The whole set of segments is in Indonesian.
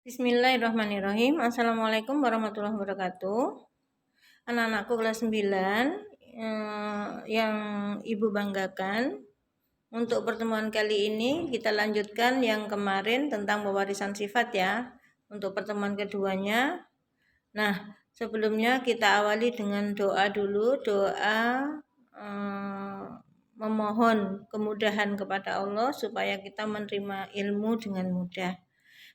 Bismillahirrahmanirrahim. Assalamualaikum warahmatullahi wabarakatuh. Anak-anakku kelas 9 yang Ibu banggakan. Untuk pertemuan kali ini kita lanjutkan yang kemarin tentang pewarisan sifat ya. Untuk pertemuan keduanya. Nah, sebelumnya kita awali dengan doa dulu. Doa memohon kemudahan kepada Allah supaya kita menerima ilmu dengan mudah.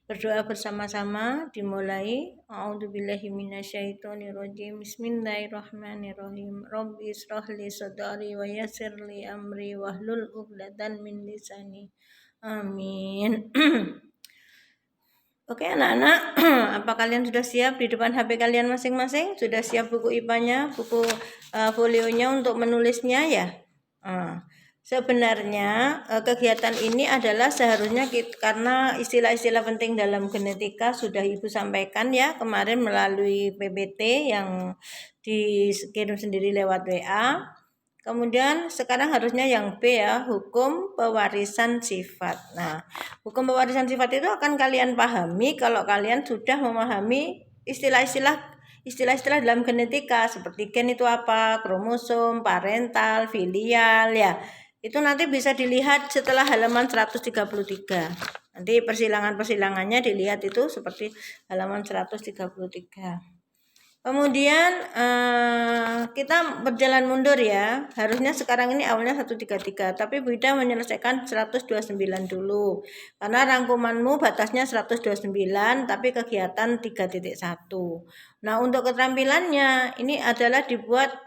Berdoa bersama-sama dimulai. A'udzubillahi minasyaitonirrajim. Bismillahirrahmanirrahim. Rabbi israhli sadri wa yassirli amri wahlul 'uqdatam min lisani. Amin. Oke anak-anak, apa kalian sudah siap di depan HP kalian masing-masing? Sudah siap buku IPA-nya, buku folionya untuk menulisnya ya? Sebenarnya kegiatan ini adalah seharusnya karena istilah-istilah penting dalam genetika sudah Ibu sampaikan ya kemarin melalui PPT yang dikirim sendiri lewat WA. Kemudian sekarang harusnya yang B ya, hukum pewarisan sifat. Nah, hukum pewarisan sifat itu akan kalian pahami kalau kalian sudah memahami istilah-istilah dalam genetika seperti gen itu apa, kromosom, parental, filial ya. Itu nanti bisa dilihat setelah halaman 133. Nanti persilangan-persilangannya dilihat itu seperti halaman 133. Kemudian kita berjalan mundur ya. Harusnya sekarang ini awalnya 133, tapi Bu Ida menyelesaikan 129 dulu. Karena rangkumanmu batasnya 129, tapi kegiatan 3.1. Nah, untuk keterampilannya ini adalah dibuat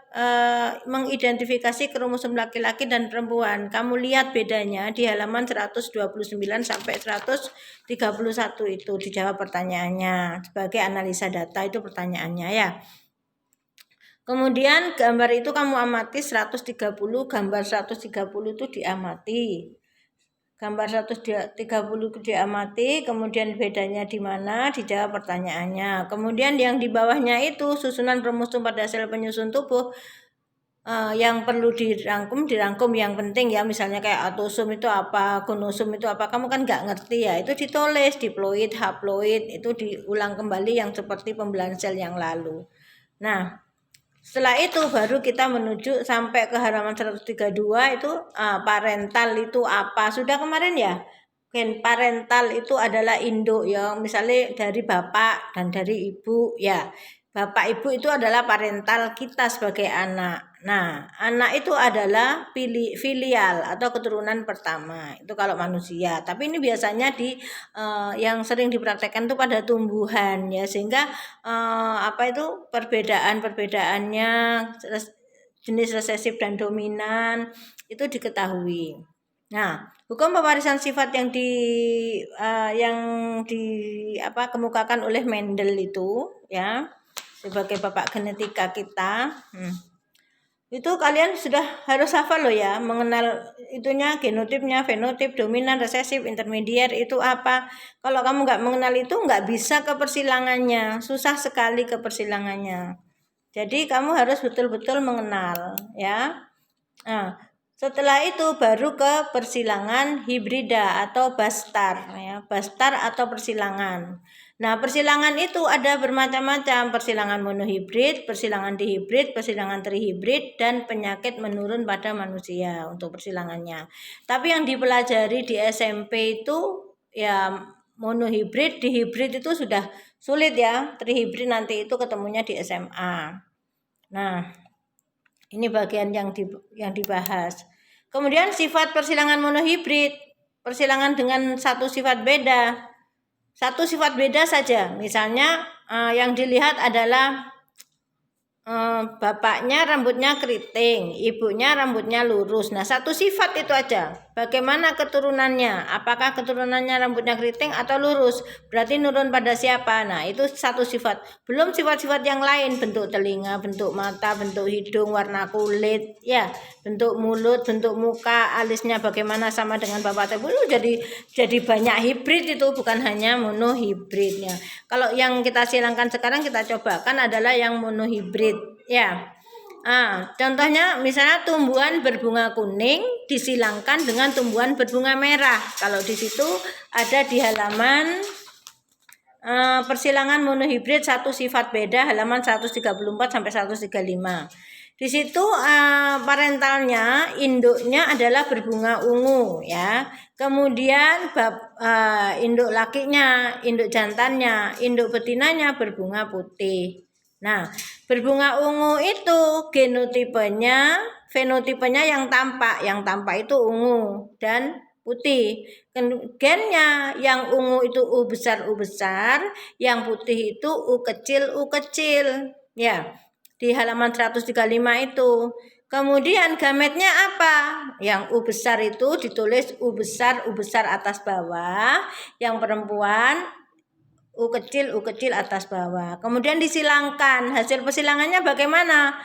mengidentifikasi kromosom laki-laki dan perempuan. Kamu lihat bedanya di halaman 129 sampai 131 itu dijawab pertanyaannya sebagai analisa data itu pertanyaannya ya. Kemudian gambar itu kamu amati 130, gambar 130 itu diamati. Gambar 130 diamati, kemudian bedanya di mana, dijawab pertanyaannya. Kemudian yang di bawahnya itu susunan kromosom pada sel penyusun tubuh yang perlu dirangkum yang penting ya, misalnya kayak autosom itu apa, gonosom itu apa, kamu kan nggak ngerti ya, itu ditulis, diploid, haploid, itu diulang kembali yang seperti pembelahan sel yang lalu. Nah, setelah itu baru kita menuju sampai ke halaman 132 itu parental itu apa? Sudah kemarin ya? Gen parental itu adalah induk ya, misalnya dari bapak dan dari ibu ya. Bapak ibu itu adalah parental kita sebagai anak. Nah, anak itu adalah filial atau keturunan pertama. Itu kalau manusia. Tapi ini biasanya yang sering dipraktekkan itu pada tumbuhan ya, sehingga perbedaannya jenis resesif dan dominan itu diketahui. Nah, hukum pewarisan sifat yang kemukakan oleh Mendel itu ya sebagai bapak genetika kita. Itu kalian sudah harus hafal loh ya, mengenal itunya, genotipnya, fenotip, dominan, resesif, intermedier itu apa. Kalau kamu nggak mengenal itu nggak bisa ke persilangannya, susah sekali ke persilangannya. Jadi kamu harus betul-betul mengenal ya. Nah, setelah itu baru ke persilangan hibrida atau bastar ya, bastar atau persilangan. Nah, persilangan itu ada bermacam-macam, persilangan monohibrid, persilangan dihibrid, persilangan trihibrid, dan penyakit menurun pada manusia untuk persilangannya. Tapi yang dipelajari di SMP itu ya monohibrid, dihibrid itu sudah sulit ya, trihibrid nanti itu ketemunya di SMA. Nah, ini bagian yang dibahas. Kemudian sifat persilangan monohibrid, persilangan dengan satu sifat beda. Satu sifat beda saja, misalnya yang dilihat adalah bapaknya rambutnya keriting, ibunya rambutnya lurus. Nah, satu sifat itu aja. Bagaimana keturunannya? Apakah keturunannya rambutnya keriting atau lurus? Berarti nurun pada siapa? Nah, itu satu sifat. Belum sifat-sifat yang lain, bentuk telinga, bentuk mata, bentuk hidung, warna kulit, ya, bentuk mulut, bentuk muka, alisnya bagaimana sama dengan bapak ibu. Jadi banyak hibrid itu, bukan hanya monohibridnya. Kalau yang kita silangkan sekarang kita cobakan adalah yang monohibrid. Ya, contohnya misalnya tumbuhan berbunga kuning disilangkan dengan tumbuhan berbunga merah. Kalau di situ ada di halaman persilangan monohibrid satu sifat beda halaman 134 sampai 135. Di situ parentalnya, induknya adalah berbunga ungu ya. Kemudian induk lakinya, induk jantannya, induk betinanya berbunga putih. Nah, berbunga ungu itu fenotipenya yang tampak itu ungu dan putih. Gennya yang ungu itu U besar, yang putih itu U kecil ya. Di halaman 135 itu. Kemudian gametnya apa? Yang U besar itu ditulis U besar atas bawah, yang perempuan U kecil atas bawah. Kemudian disilangkan. Hasil persilangannya bagaimana?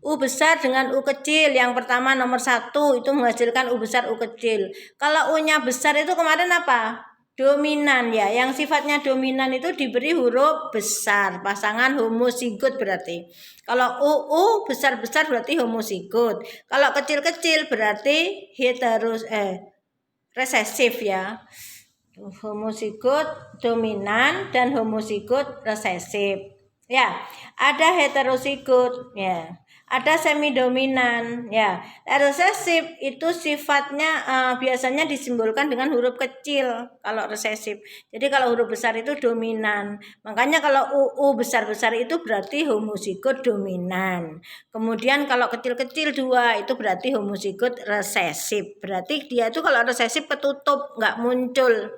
U besar dengan U kecil. Yang pertama nomor 1 itu menghasilkan U besar U kecil. Kalau U-nya besar itu kemarin apa? Dominan ya. Yang sifatnya dominan itu diberi huruf besar. Pasangan homozigot berarti. Kalau U besar berarti homozigot. Kalau kecil berarti resesif ya. Homozigot dominan dan homozigot resesif. Ya, ada heterozigot ya. Ada semi dominan ya. Resesif itu sifatnya biasanya disimbolkan dengan huruf kecil kalau resesif. Jadi kalau huruf besar itu dominan. Makanya kalau U besar itu berarti homozigot dominan. Kemudian kalau kecil 2 itu berarti homozigot resesif. Berarti dia itu kalau resesif ketutup, nggak muncul.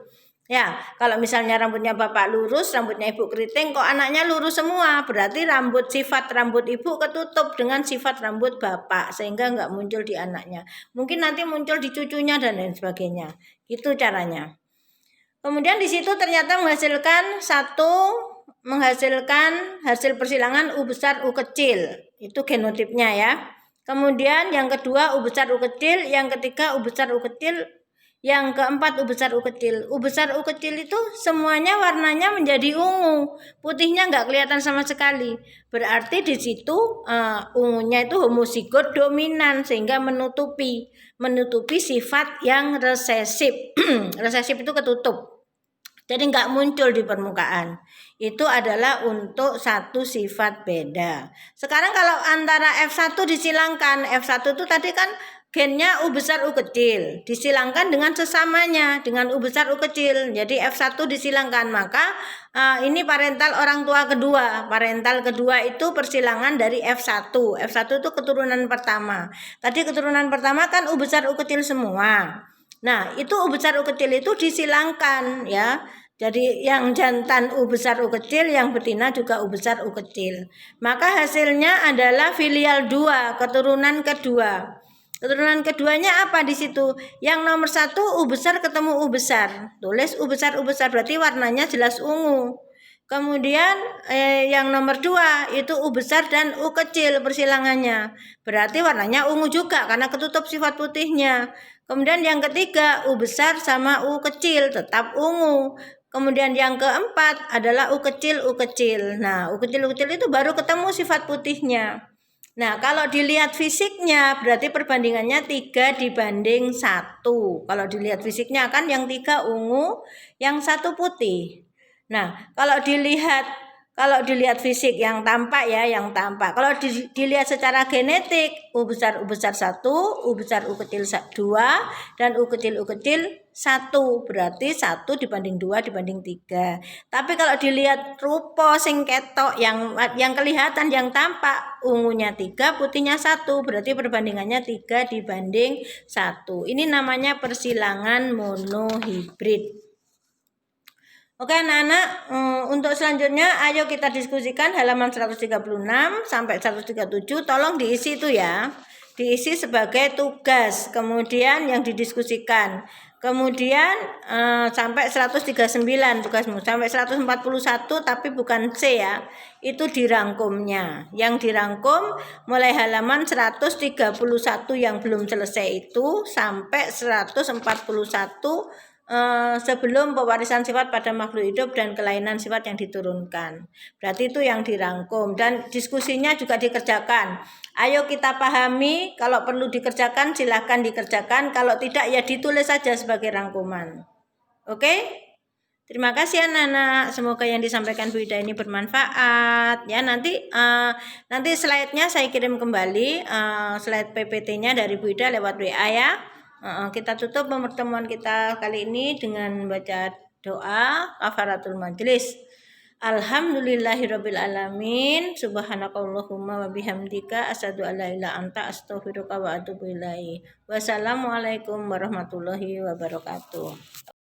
Ya, kalau misalnya rambutnya bapak lurus, rambutnya ibu keriting, kok anaknya lurus semua, berarti sifat rambut ibu ketutup dengan sifat rambut bapak, sehingga nggak muncul di anaknya. Mungkin nanti muncul di cucunya dan lain sebagainya. Itu caranya. Kemudian di situ ternyata menghasilkan hasil persilangan U besar U kecil. Itu genotipnya ya. Kemudian yang kedua U besar U kecil, yang ketiga U besar U kecil, yang keempat U besar U kecil. U besar U kecil itu semuanya warnanya menjadi ungu, putihnya nggak kelihatan sama sekali. Berarti di situ ungunya itu homozigot dominan sehingga menutupi sifat yang resesif. Resesif itu ketutup. Jadi nggak muncul di permukaan. Itu adalah untuk satu sifat beda. Sekarang kalau antara F1 disilangkan, F1 itu tadi kan gennya U besar U kecil, disilangkan dengan sesamanya dengan U besar U kecil. Jadi F1 disilangkan, maka ini parental orang tua kedua. Parental kedua itu persilangan dari F1. F1 itu keturunan pertama. Tadi keturunan pertama kan U besar U kecil semua. Nah, itu U besar U kecil itu disilangkan ya. Jadi yang jantan U besar U kecil, yang betina juga U besar U kecil. Maka hasilnya adalah filial 2, keturunan kedua. Keturunan keduanya apa di situ? Yang nomor 1 U besar ketemu U besar. Tulis U besar berarti warnanya jelas ungu. Kemudian yang nomor 2 itu U besar dan U kecil persilangannya. Berarti warnanya ungu juga karena ketutup sifat putihnya. Kemudian yang ketiga U besar sama U kecil tetap ungu. Kemudian yang keempat adalah U kecil. Nah, U kecil itu baru ketemu sifat putihnya. Nah, kalau dilihat fisiknya berarti perbandingannya 3 dibanding 1. Kalau dilihat fisiknya kan yang 3 ungu, yang 1 putih. Nah, kalau dilihat fisik yang tampak ya, yang tampak. Kalau dilihat secara genetik, U besar 1, U besar U kecil 2, dan U kecil 1. Berarti 1 dibanding 2 dibanding 3. Tapi kalau dilihat rupa sing ketok yang kelihatan, yang tampak, ungunya 3, putihnya 1. Berarti perbandingannya 3 dibanding 1. Ini namanya persilangan monohibrid. Oke anak-anak, untuk selanjutnya ayo kita diskusikan halaman 136 sampai 137. Tolong diisi itu ya. Diisi sebagai tugas. Kemudian yang didiskusikan. Kemudian sampai 139 tugasmu. Sampai 141 tapi bukan C ya. Itu dirangkumnya. Yang dirangkum mulai halaman 131 yang belum selesai itu sampai 141 sebelum pewarisan sifat pada makhluk hidup dan kelainan sifat yang diturunkan. Berarti itu yang dirangkum dan diskusinya juga dikerjakan. Ayo kita pahami, kalau perlu dikerjakan silahkan dikerjakan, kalau tidak ya ditulis saja sebagai rangkuman. Oke? Terima kasih anak-anak. Semoga yang disampaikan Bu Ida ini bermanfaat. Ya, nanti slide-nya saya kirim kembali, slide PPT-nya dari Bu Ida lewat WA ya. Kita tutup pertemuan kita kali ini dengan baca doa kafaratul majlis. Alhamdulillahirabbil alamin. Subhanakallahumma wa bihamdika asyhadu an la ilaha illa anta astaghfiruka wa atubu ilaik. Wassalamualaikum warahmatullahi wabarakatuh.